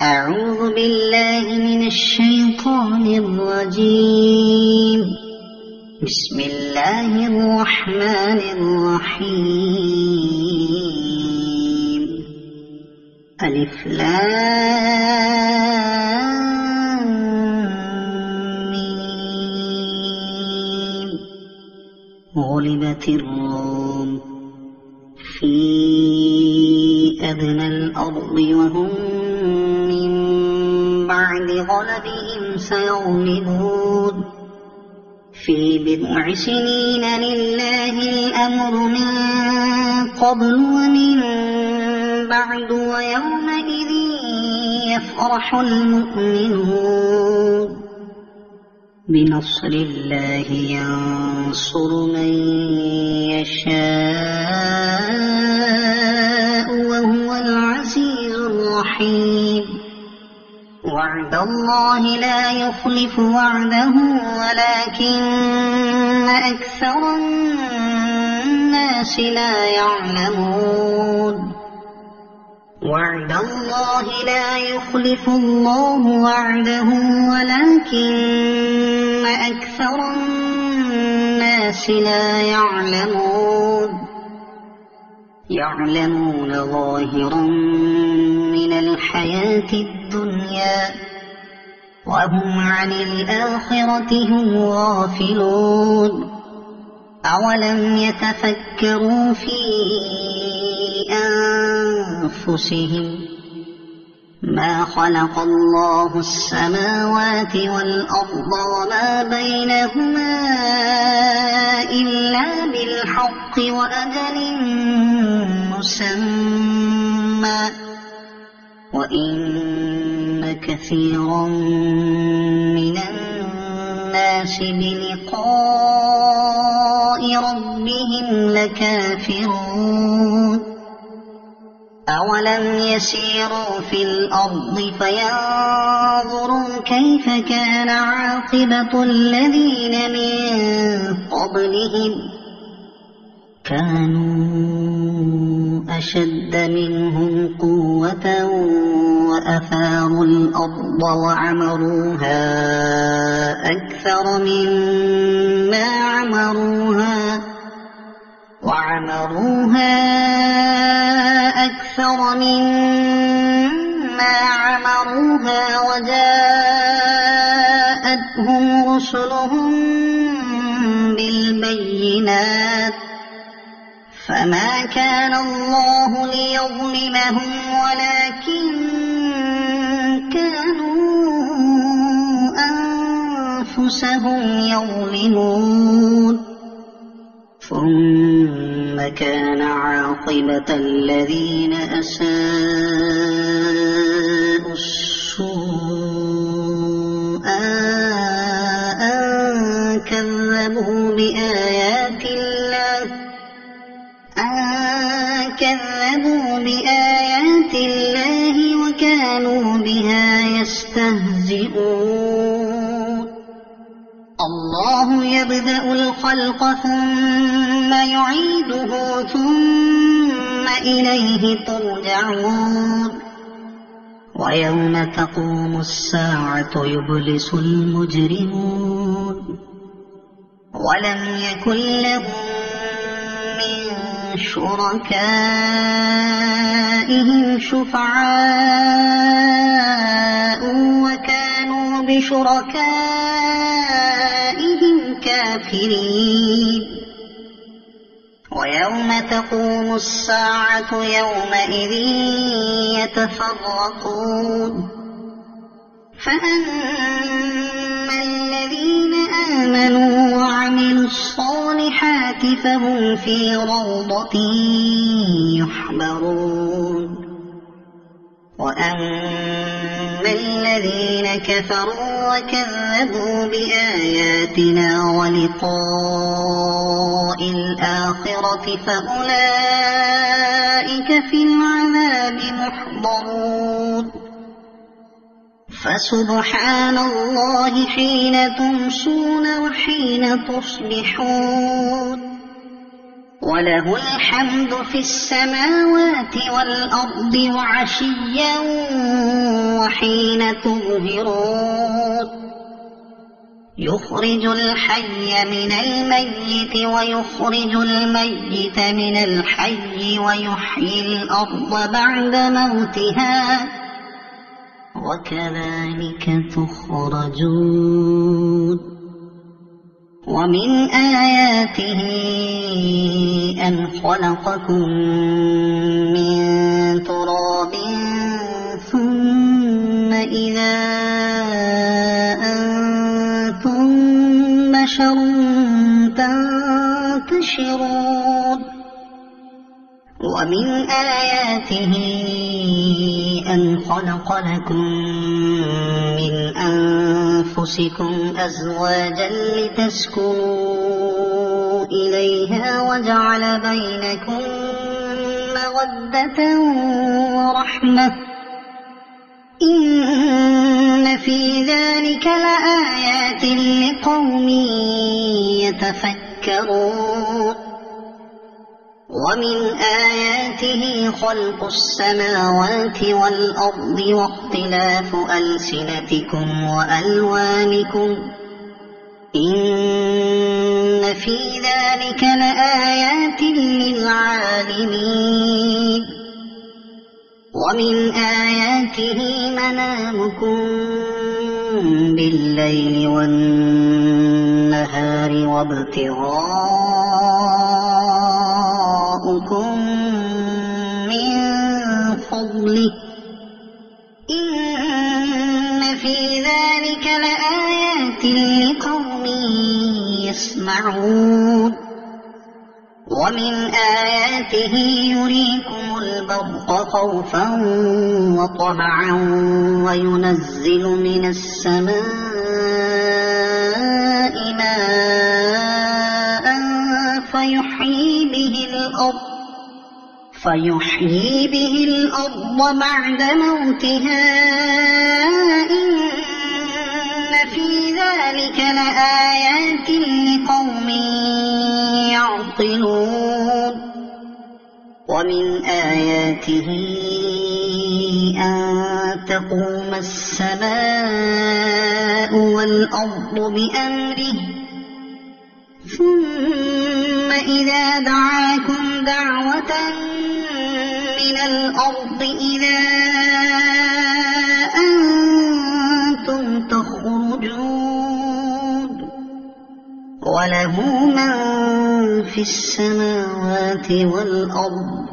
أعوذ بالله من الشيطان الرجيم. بسم الله الرحمن الرحيم. ألف لام ميم. غلبت الروم في أدنى الأرض وهم من بعد غلبهم سيغلبون في بضع سنين. لله الأمر من قبل ومن بعد ويومئذ يفرح المؤمنون. بنصر الله ينصر من يشاء وهو العزيز الرحيم. وعد الله لا يخلف وعده ولكن أكثر الناس لا يعلمون. وعد الله لا يخلف الله وعده ولكن أكثر الناس لا يعلمون. يعلمون ظاهرا من الحياة الدنيا وهم عن الآخرة هم غافلون. أولم يتفكروا في أنفسهم ما خلق الله السماوات والأرض وما بينهما إلا بالحق وأجل مسمى وإن كثيرا من الناس بلقاء ربهم لكافرون. أولم يسيروا في الأرض فينظروا كيف كان عاقبة الذين من قبلهم كانوا أشد منهم قوة وأثاروا الأرض وعمروها أكثر مما عمروها وجاءتهم رسلهم بالبينات فما كان الله ليظلمهم ولكن كانوا أنفسهم يظلمون. ثم كان عاقبة الذين أساءوا السوء أن كذبوا بآيات الله وكانوا بها يستهزئون. الله يبدأ الخلق ثم يعيده ثم إليه ترجعون. ويوم تقوم الساعة يبلس المجرمون ولم يكن لهم من شركائهم شفعاء وكانوا بشركائهم كافرين. ويوم تقوم الساعة يومئذ يتفرقون فأما الذين آمنوا وعملوا الصالحات فهم في روضة يحبرون. وأما الذين كفروا وكذبوا بآياتنا ولقاء الآخرة فأولئك في العذاب محضرون. فسبحان الله حين تمسون وحين تصبحون وله الحمد في السماوات والأرض وعشيا وحين تظهرون يخرج الحي من الميت ويخرج الميت من الحي ويحيي الأرض بعد موتها وكذلك تخرجون ومن آياته أن خلقكم من تراب ثم إذا أنتم بشر تنتشرون ومن آياته أن خلق لكم من أنفسكم أزواجا لتسكنوا إليها وجعل بينكم مودة ورحمة إن في ذلك لآيات لقوم يتفكرون ومن آياته خلق السماوات والأرض واختلاف ألسنتكم وألوانكم إن في ذلك لآيات للعالمين ومن آياته منامكم بالليل والنهار وابتغاؤكم من فضله إن في ذلك لآيات لقوم يسمعون ومن آياته يريكم البرق خوفا وطمعا وينزل من السماء ماء فيحيي به الأرض بعد موتها إن في ذلك لآيات لقوم يعقلون ومن آياته أن تقوم السماء والأرض بأمره ثم إذا دعاكم دعوة من الأرض إذا أنتم تخرجون وله من في السماوات والأرض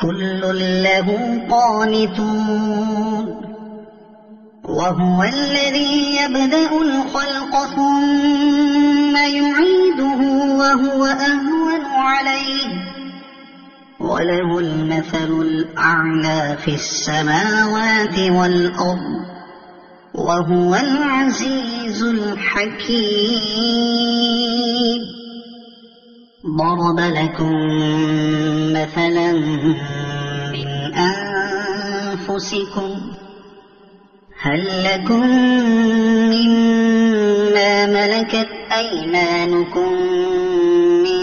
كل له قانتون وهو الذي يبدأ الخلق ثم يعيده وهو أهون عليه وله المثل الأعلى في السماوات والأرض وهو العزيز الحكيم ضرب لكم مثلا من أنفسكم هل لكم مما ملكت أيمانكم من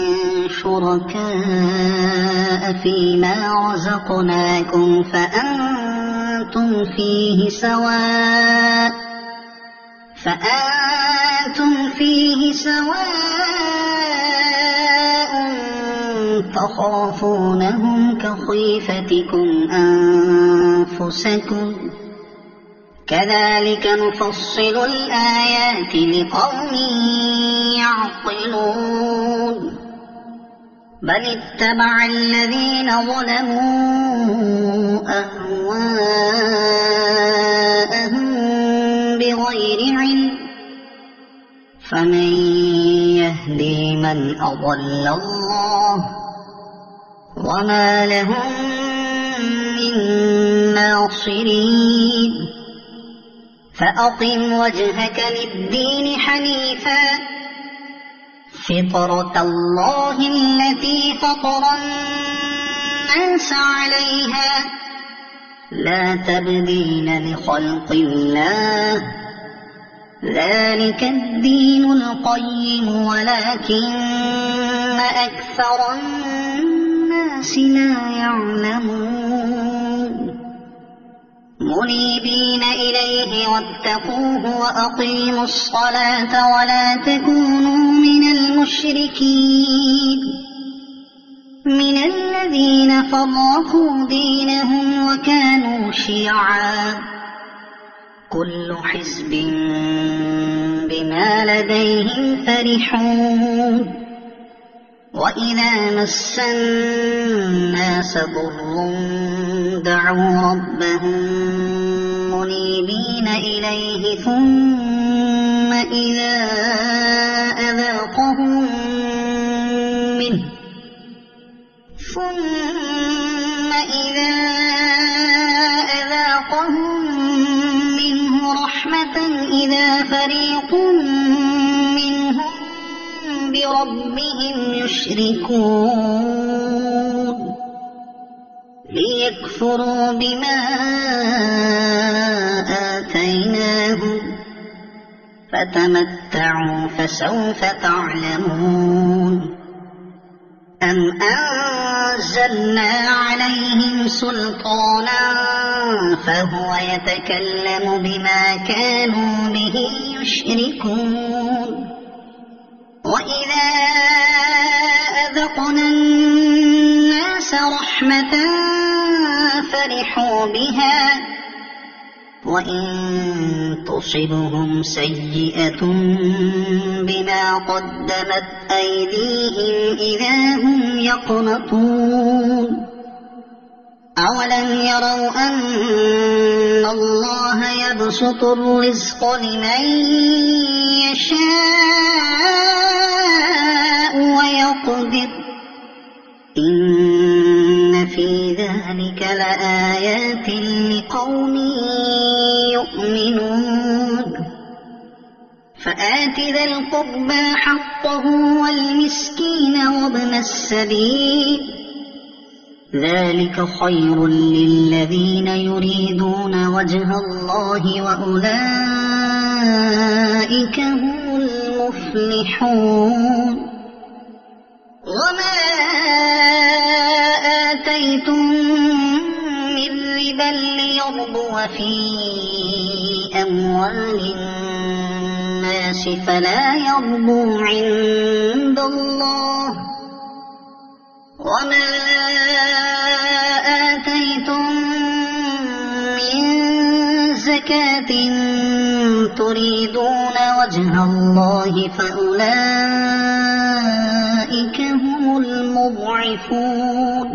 شركاء فيما رزقناكم فأنتم فيه سواء تخافونهم كخيفتكم أنفسكم كذلك نفصل الآيات لقوم يعقلون بل اتبع الذين ظلموا أهواءهم بغير علم فمن يهدي من أضل الله وما لهم من ناصرين فأقم وجهك للدين حنيفا فطرة الله التي فطر الناس عليها لا تبديل لخلق الله ذلك الدين القيم ولكن أكثر الناس لا يعلمون منيبين إليه واتقوه وأقيموا الصلاة ولا تكونوا من المشركين من الذين فرقوا دينهم وكانوا شيعا كل حزب بما لديهم فرحون وإذا مس الناس ضر دعوا ربهم منيبين إليه ثم إذا أذاقهم منه رحمة إذا فريق منهم بربهم يشركون ليكفروا بما آتيناهم فتمتعوا فسوف تعلمون أم أنزلنا عليهم سلطانا فهو يتكلم بما كانوا به يشركون وإذا أذقنا الناس رحمة فرحوا بها وإن تصبهم سيئة بما قدمت أيديهم إذا هم يقنطون أولم يروا أن الله يبسط الرزق لمن يشاء ويقدر إن في ذلك لآيات لقوم يؤمنون فآت ذا القربى حقه والمسكين وابن السبيل ذلك خير للذين يريدون وجه الله وأولئك هم المفلحون وما آتيتم من ربا ليربو في أموال الناس فلا يربو عند الله وما آتيتم من زكاة تريدون وجه الله فأولئك هم المضعفون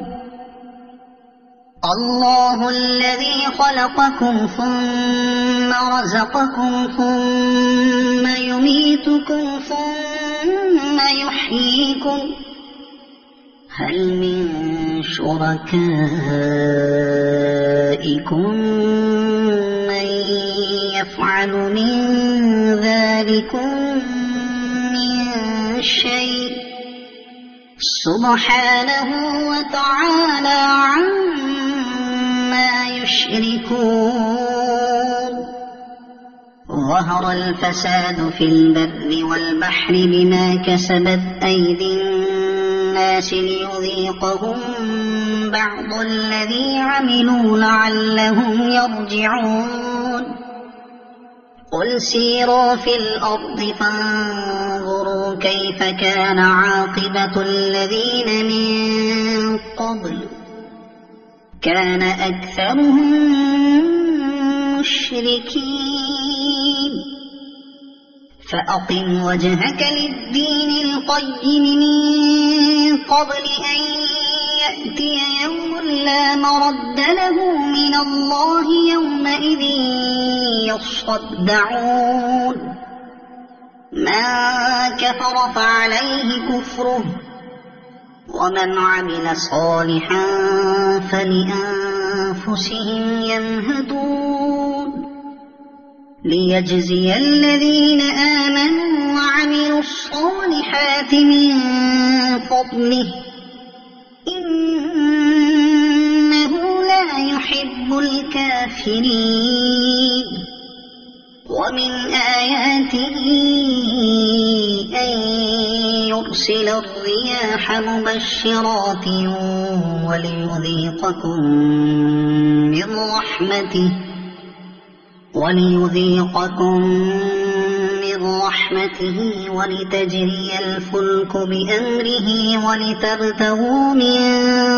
الله الذي خلقكم ثم رزقكم ثم يميتكم ثم يحييكم هل من شركائكم من يفعل من ذلكم من شيء سبحانه وتعالى عما يشركون ظهر الفساد في البر والبحر بما كسبت أيدي الناس ليذيقهم بعض الذي عملوا لعلهم يرجعون قل سيروا في الأرض فانظروا كيف كان عاقبة الذين من قبل كان أكثرهم مشركين فأقم وجهك للدين القيم من قبل أن يأتي يوم لا مرد له من الله يومئذ يصدعون من كفر فعليه كفره ومن عمل صالحا فلأنفسهم يمهدون ليجزي الذين آمنوا وعملوا الصالحات من فضله إنه لا يحب الكافرين ومن آياته أن يرسل الرياح مبشرات وليذيقكم من رحمته وليذيقكم من رحمته ولتجري الفلك بأمره ولتبتغوا من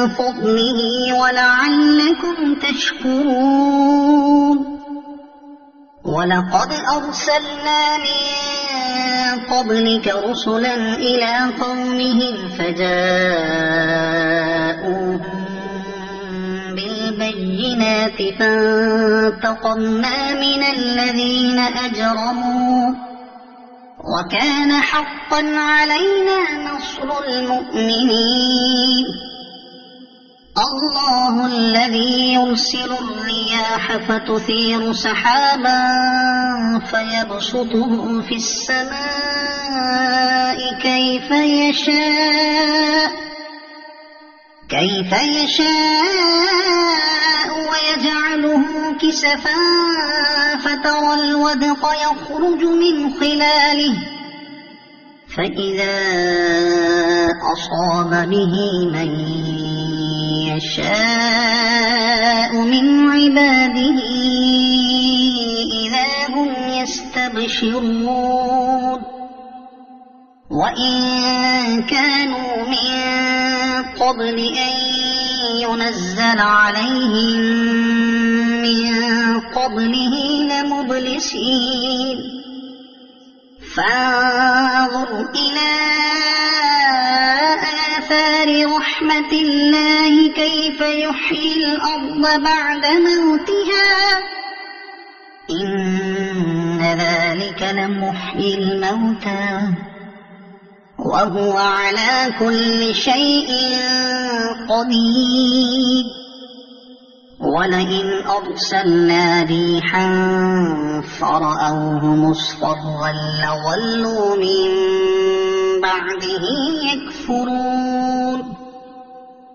فضله ولعلكم تشكرون ولقد أرسلنا من قبلك رسلا إلى قومهم فجاءوهم بالبينات فانتقمنا من الذين أجرموا وكان حقا علينا نصر المؤمنين الله الذي يرسل الرياح فتثير سحابا فيبسطه في السماء كيف يشاء ويجعله كسفا فترى الودق يخرج من خلاله فإذا أصاب به من يشاء من عباده إذا هم يستبشرون وإن كانوا من قبل أن ينزل عليهم من قبله لمبلسين فانظر إلى آثار رحمة الله كيف يحيي الأرض بعد موتها إن ذلك لمحيي الموتى وهو على كل شيء قدير ولئن أرسلنا ريحا فرأوه مصفرا لظلوا من بعده يكفرون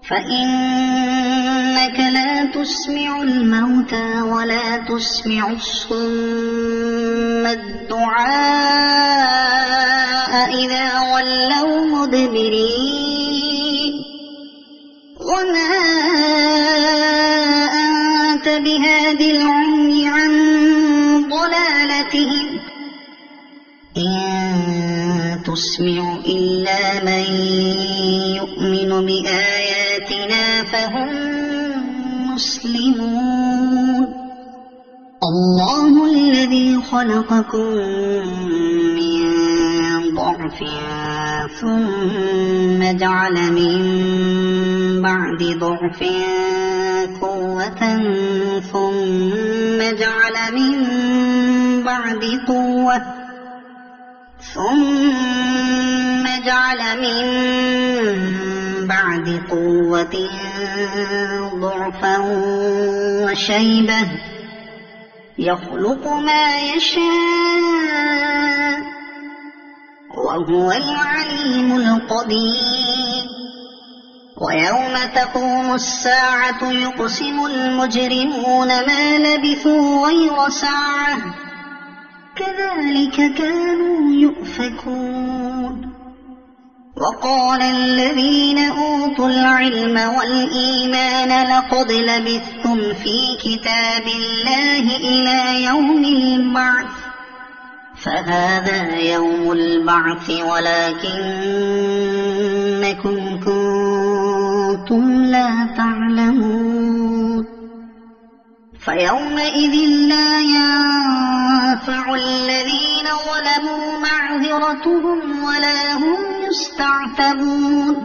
فإنك لا تسمع الموتى ولا تسمع الصم الدعاء إذا ولوا مدبرين وما أنت بهاد العمي عن ضلالتهم إن تسمع إلا من يؤمن بآياتنا فهم مسلمون الله الذي خلقكم من ضعف ثم جعل من بعد ضعف قوة ثم جعل من بعد قوة ضعفا وشيبة يخلق ما يشاء وهو العليم القدير ويوم تقوم الساعة يقسم المجرمون ما لبثوا غير ساعة كذلك كانوا يؤفكون وقال الذين أوتوا العلم والإيمان لقد لبثتم في كتاب الله إلى يوم البعث فهذا يوم البعث ولكنكم كنتم لا تعلمون فيومئذ لا ينفع الذين ظلموا معذرتهم ولا هم يستعتبون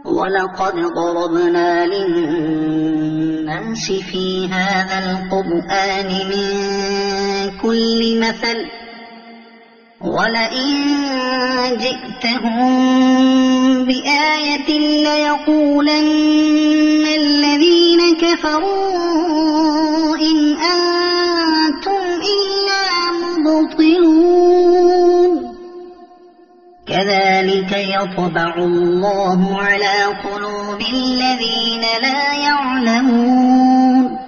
ولقد ضربنا للناس في هذا القرآن من كل مثل ولئن جئتهم بآية ليقولن الذين كفروا إن أنتم إلا مبطلون كذلك يطبع الله على قلوب الذين لا يعلمون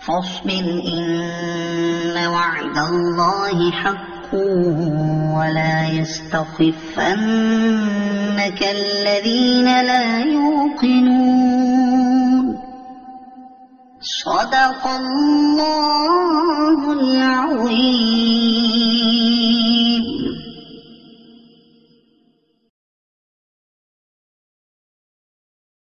فاصبر إن وعد الله حق ولا يستخفنك الذين لا يوقنون صدق الله